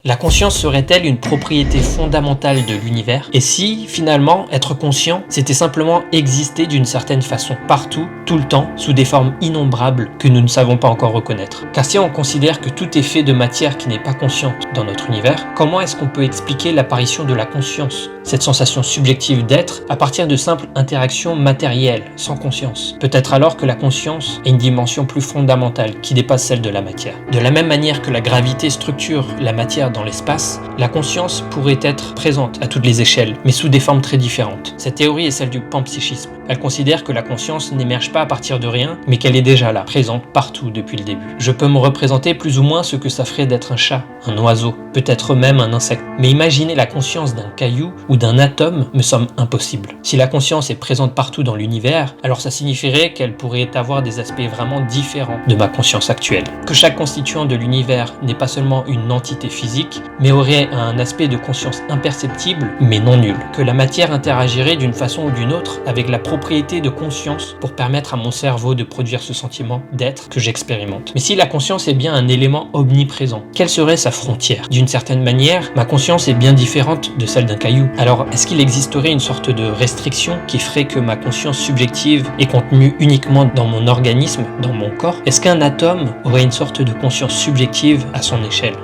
La conscience serait-elle une propriété fondamentale de l'univers? Et si, finalement, être conscient, c'était simplement exister d'une certaine façon, partout, tout le temps, sous des formes innombrables que nous ne savons pas encore reconnaître? Car si on considère que tout est fait de matière qui n'est pas consciente dans notre univers, comment est-ce qu'on peut expliquer l'apparition de la conscience, cette sensation subjective d'être, à partir de simples interactions matérielles, sans conscience? Peut-être alors que la conscience est une dimension plus fondamentale, qui dépasse celle de la matière. De la même manière que la gravité structure la matière dans l'espace, la conscience pourrait être présente à toutes les échelles, mais sous des formes très différentes. Cette théorie est celle du panpsychisme. Elle considère que la conscience n'émerge pas à partir de rien, mais qu'elle est déjà là, présente partout depuis le début. Je peux me représenter plus ou moins ce que ça ferait d'être un chat, un oiseau, peut-être même un insecte. Mais imaginer la conscience d'un caillou ou d'un atome me semble impossible. Si la conscience est présente partout dans l'univers, alors ça signifierait qu'elle pourrait avoir des aspects vraiment différents de ma conscience actuelle. Que chaque constituant de l'univers n'est pas seulement une entité physique, mais aurait un aspect de conscience imperceptible, mais non nul. Que la matière interagirait d'une façon ou d'une autre avec la propriété de conscience pour permettre à mon cerveau de produire ce sentiment d'être que j'expérimente. Mais si la conscience est bien un élément omniprésent, quelle serait sa frontière? D'une certaine manière, ma conscience est bien différente de celle d'un caillou. Alors, est-ce qu'il existerait une sorte de restriction qui ferait que ma conscience subjective est contenue uniquement dans mon organisme, dans mon corps? Est-ce qu'un atome aurait une sorte de conscience subjective à son échelle?